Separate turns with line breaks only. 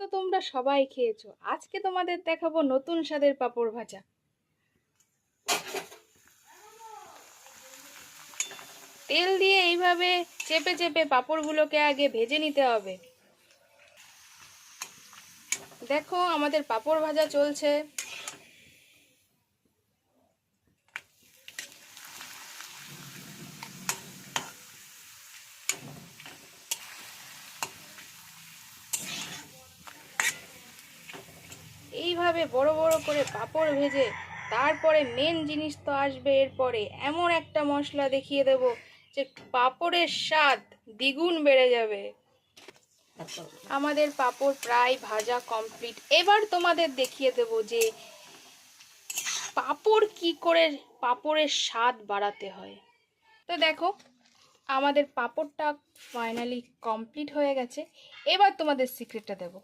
তো তোমরা সবাই খেয়েছো, আজকে তোমাদের দেখাবো নতুন স্বাদের পাঁপড় ভাজা। তেল দিয়ে এইভাবে চেপে চেপে পাঁপড়গুলোকে আগে ভেজে নিতে হবে। দেখো আমাদের পাঁপড় ভাজা চলছে। এইভাবে বড় বড় করে পাঁপড় ভেজে তারপরে মেন জিনিস তো আসবে, এরপরে এমন একটা মশলা দেখিয়ে দেব যে পাঁপড়ের স্বাদ দ্বিগুণ বেড়ে যাবে। আমাদের পাঁপড় প্রায় ভাজা কমপ্লিট। এবার তোমাদের দেখিয়ে দেব যে পাঁপড় কি করে পাঁপড়ের স্বাদ বাড়াতে হয়। তো দেখো আমাদের পাঁপড়টা ফাইনালি কমপ্লিট হয়ে গেছে। এবার তোমাদের সিক্রেটটা দেব।